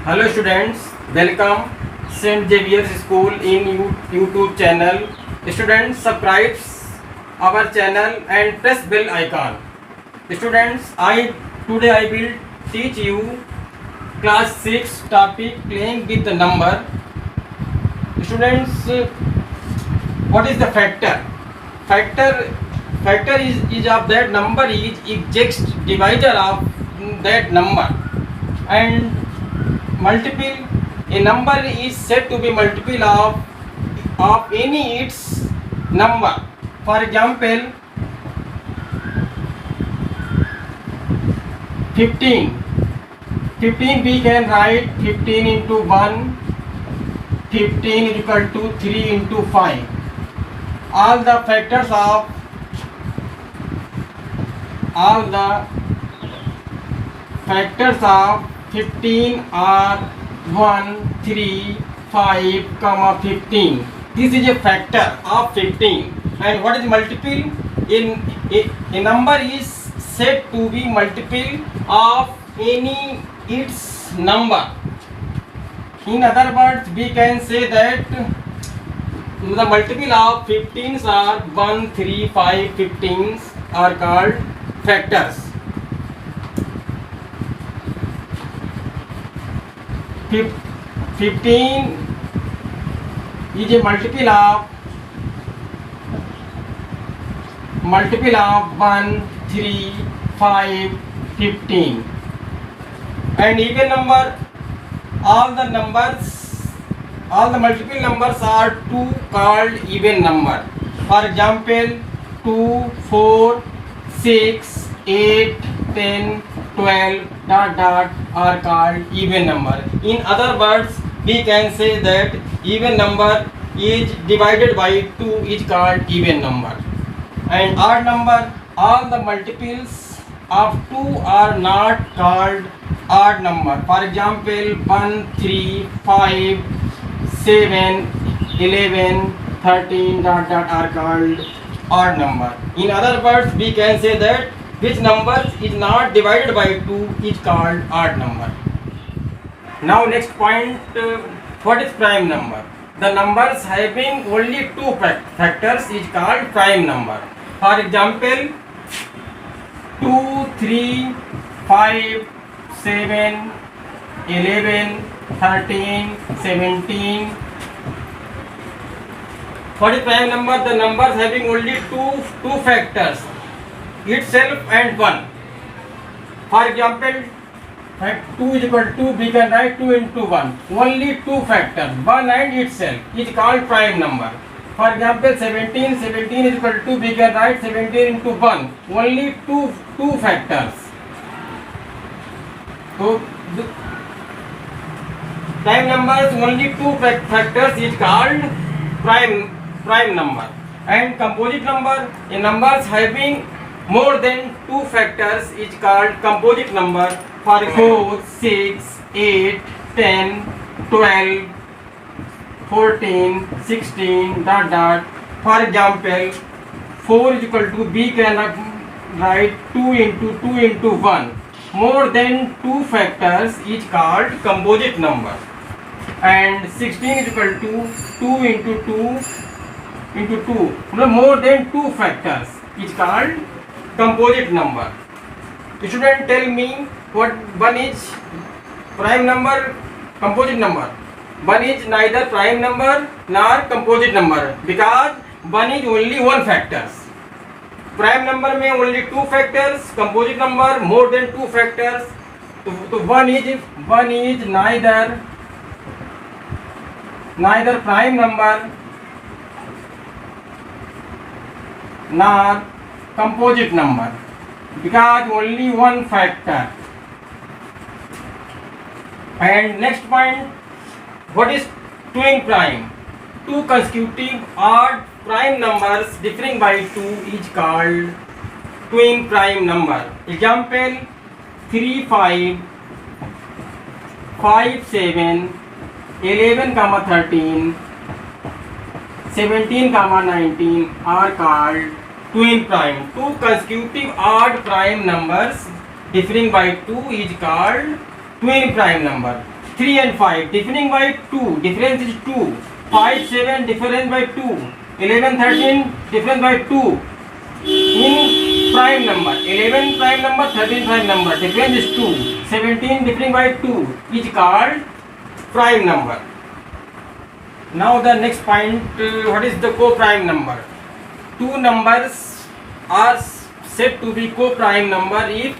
Hello students, welcome St. Xavier's School in YouTube channel. Students, subscribe our channel and press bell icon. Students, today I will teach you class 6 topic playing with the number. Students, what is the factor? Factor is of that number is exact divisor of that number, and multiple, a number is said to be multiple of any its number. For example, 15 we can write 15 into 1, 15 is equal to 3 into 5. All the factors of 15 are 1, 3, 5, 15. This is a factor of 15. And what is multiple? In a number is said to be multiple of any its number. In other words, we can say that the multiple of 15s are 1, 3, 5, 15s are called factors. 15 is a multiple of 1, 3, 5, 15. And even number, all the multiple numbers are 2 called even number. For example, 2, 4, 6, 8, 10, 12 are called even number. In other words, we can say that even number is divided by 2 is called even number. And odd number, all the multiples of 2 are not called odd number. For example, 1, 3, 5, 7, 11, 13 are called odd number. In other words, we can say that which number is not divided by 2 is called odd number. Now next point, what is prime number? The numbers having only 2 factors is called prime number. For example, 2, 3, 5, 7, 11, 13, 17. What is prime number? The numbers having only two factors, itself and 1. For example, 2 is equal to, we can write 2 into 1. Only 2 factors, 1 and itself, is called prime number. For example, 17 is equal to, we can write 17 into 1. Only two factors. So, prime numbers only 2 factors is called prime number. And composite number, a numbers having more than 2 factors is called composite number. For 4, 6, 8, 10, 12, 14, 16, For example, 4 is equal to, we can write 2 into 1. More than 2 factors is called composite number. And 16 is equal to 2 into 2. More than 2 factors is called composite number. Student, tell me what one is prime number, composite number. One is neither prime number nor composite number because one is only 1 factors. Prime number में only 2 factors, composite number more than 2 factors. तो one is neither prime number nor composite number because only 1 factor. And next point, what is twin prime? 2 consecutive odd prime numbers differing by 2 is called twin prime number. Example, 3, 5, 5, 7, 11, 13, 17, 19 are called twin prime. 2 consecutive odd prime numbers differing by 2 is called twin prime number. 3 and 5 differing by 2, difference is 2. 5, 7 difference by 2. 11, 13 difference by 2. In prime number, 11 prime number, 13 prime number, difference is 2. 17 differing by 2 is called prime number. Now the next point, what is the co-prime number? Two numbers are said to be co-prime number if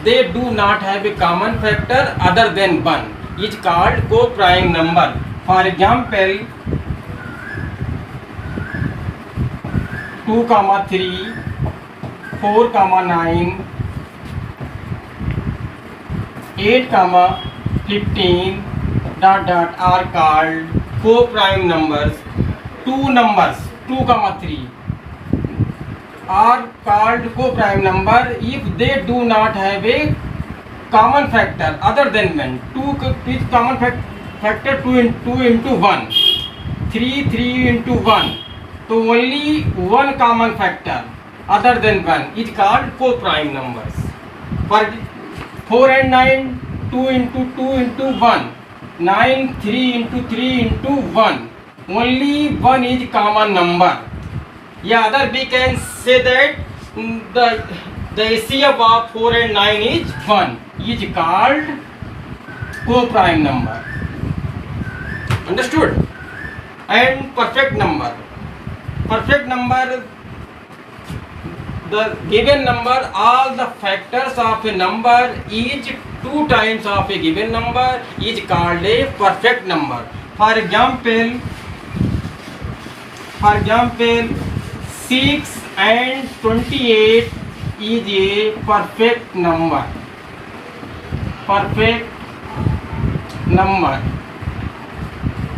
they do not have a common factor other than 1, is called co-prime number. For example, 2, 3, 4, 9, 8, 15 are called co-prime numbers. Two numbers 2, 3 are called co-prime number if they do not have a common factor other than 1. 2 is common factor 2 into 1, 3 into 1. So only one common factor other than 1 is called co-prime numbers. For 4 and 9, 2 into 1, 9, 3 into 1. Only 1 is common number. Yeah, other we can say that the HCF of 4 and 9 is 1, is called co-prime number. Understood? And perfect number. Perfect number, the given number, all the factors of a number is 2 times of a given number is called a perfect number. For example, 6 and 28 is a perfect number. Perfect number.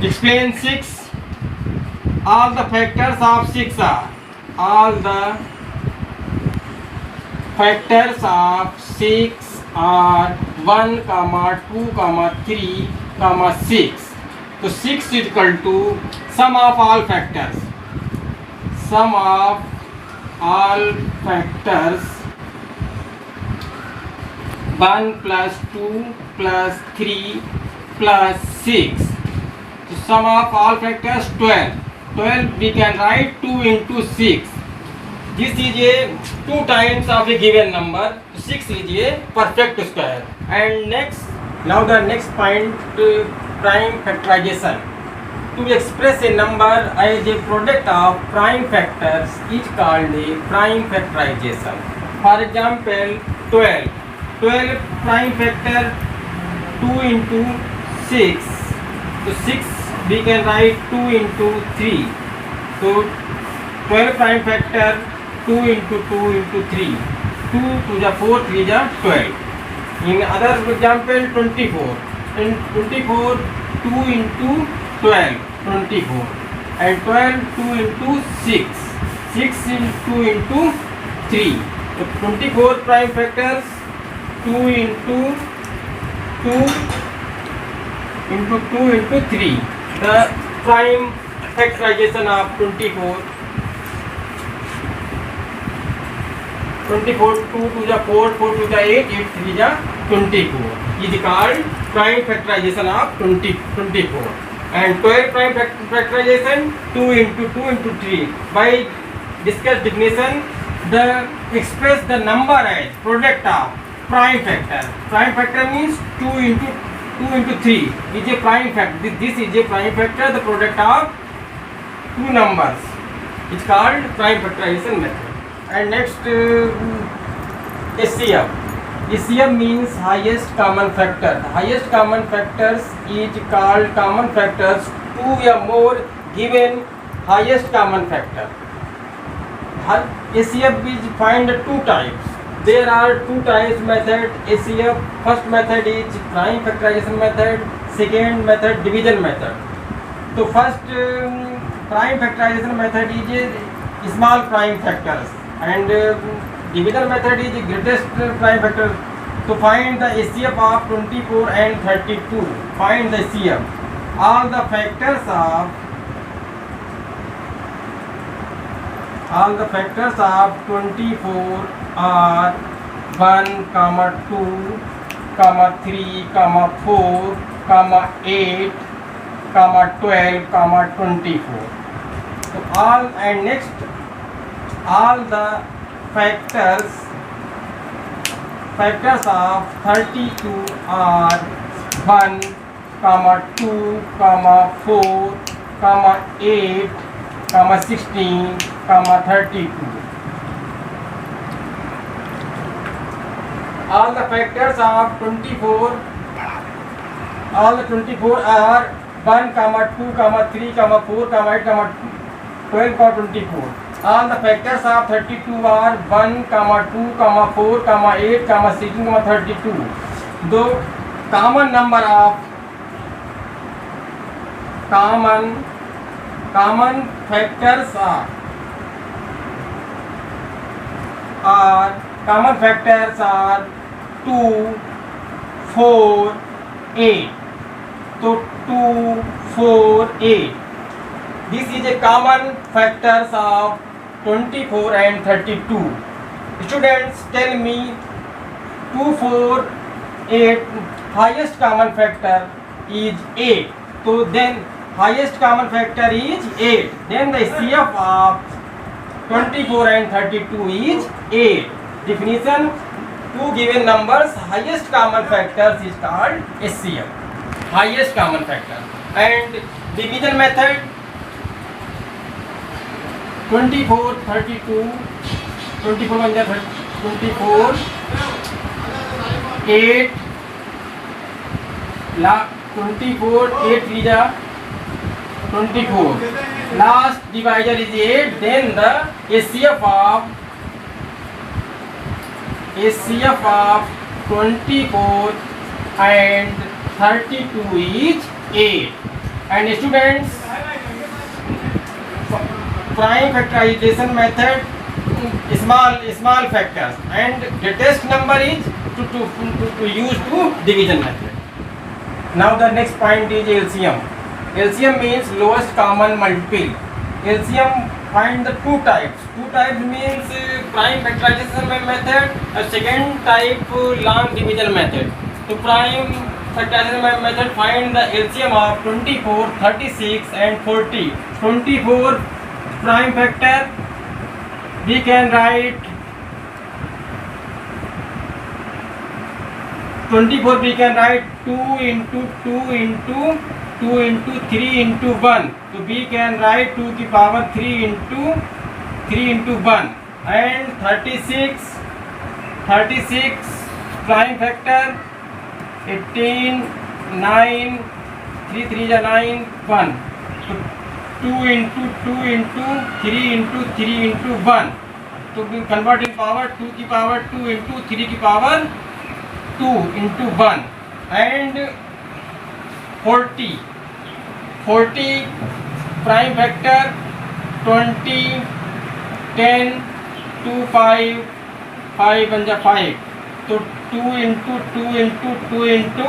Explain 6. All the factors of 6 are, all the factors of 6 are 1, 2, 3, 6. So 6 is equal to sum of all factors. Sum of all factors 1 plus 2 plus 3 plus 6. So sum of all factors 12. 12 we can write 2 into 6. This is a 2 times of a given number. 6 is a perfect square. And next, now the next point, prime factorization. To express a number as a product of prime factors is called a prime factorization. For example, 12. 12 prime factor 2 into 6. So 6 we can write 2 into 3. So 12 prime factor 2 into 2 into 3. 2 to the 4, 3 the 12. In other example, 24. In 24, 2 into 12, 24. And 12, 2 into 6. 6 into 3. So 24 prime factors 2 into 2 into 3. The prime factorization of 24. 24, 2 to the 4, 4 to the 8, 8 3 the 24 is called prime factorization of 24. And 12 prime factorization 2 into 3. By discussed definition, the express the number as product of prime factor. Prime factor means 2 into 3 is a prime factor. This is a prime factor, the product of two numbers. It's called prime factorization method. And next, HCF. HCF means highest common factor. The highest common factors is called common factors 2 or more given highest common factor. HCF is find 2 types. There are 2 types method HCF. First method is prime factorization method. Second method division method. So first prime factorization method is small prime factors. And division method is the greatest prime factor. To find the HCF of 24 and 32, find the HCF. All the factors of 24 are 1, 2, 3, 4, 8, 12, 24. So all, and next all the factors of 32 are 1, 2, 4, 8, 16, 32. All the factors of 24, all the 24 are 1, 2, 3, 4, 8, 12, 24. All the factors of 32 are 1, 2, 4, 8, 16, 32. The common number of common factors are common factors are 2, 4, 8. So 2, 4, 8. This is a common factors of 24 and 32. Students, tell me 2, 4, 8. Highest common factor is 8. So then highest common factor is 8. Then the CF of 24 and 32 is 8. Definition: two given numbers highest common factors is called HCF, highest common factor. And division method: 24, 32, 24 1 24, 8, 24, 8 3 24. Last divisor is 8. Then the HCF of 24 and 32 is 8. And students, prime factorization method, small factors, and greatest number is to use to division method. Now the next point is LCM. LCM means lowest common multiple. LCM find the two types. Two types means prime factorization method, and second type long division method. To prime factorization method, find the LCM of 24, 36 and 40. 24 prime factor, we can write 24, we can write 2 into 2 into 2 into 3 into 1. So we can write 2 की power 3 into 1. And 36 prime factor 18, 9, 3 3 is 9, 1. So 2 into 2 into 3 into 3 into 1. So we convert in power 2 की power 2 into 3 की power 2 into 1. And 40 prime factor 20, 10, 2, 5, 5 and 5. So 2 into 2 into 2 into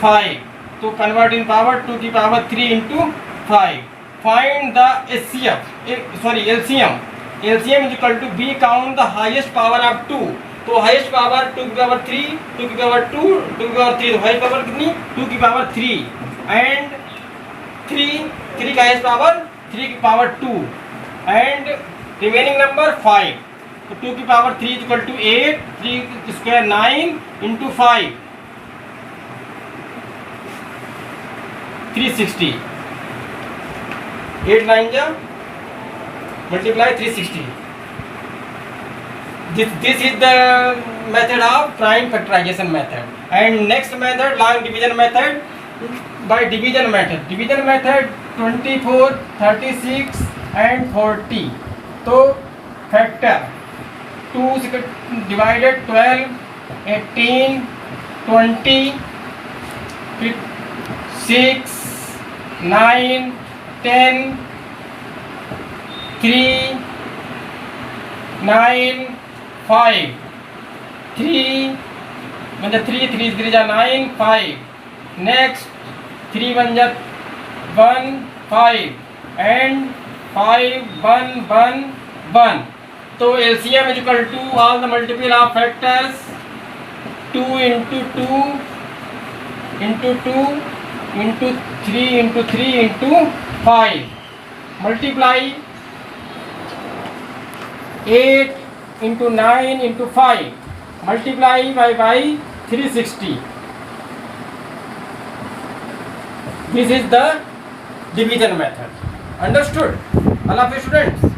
5. So convert in power 2 की power 3 into 5. Find the LCM. LCM is equal to, we count the highest power of 2. तो highest power 2 की power 3, 2 की power 2, 2 की power 3. तो highest power कितनी? 2 की power 3. And 3 का highest power 3 की पावर 2. And remaining number 5. तो 2 की power 3 equal to 8, 3 square 9 into 5, 360. 8 9 जा multiply 360. This is the method of prime factorization method. And next method, long division method, by division method. Division method 24, 36 and 40. So factor 2 divided 12, 18, 20, 6, 9, 10, 3, 9, 5, 3 मतलब 3 3 जा 9, 5. Next 3 1 जा 1, 5 and 5 1 1 1. तो LCM is equal to all the multiple of factors 2 into 2 into 2 into 3 into 3 into 5, multiply 8 into 9 into 5, multiply by 360. This is the division method. Understood? Allah Hafiz students.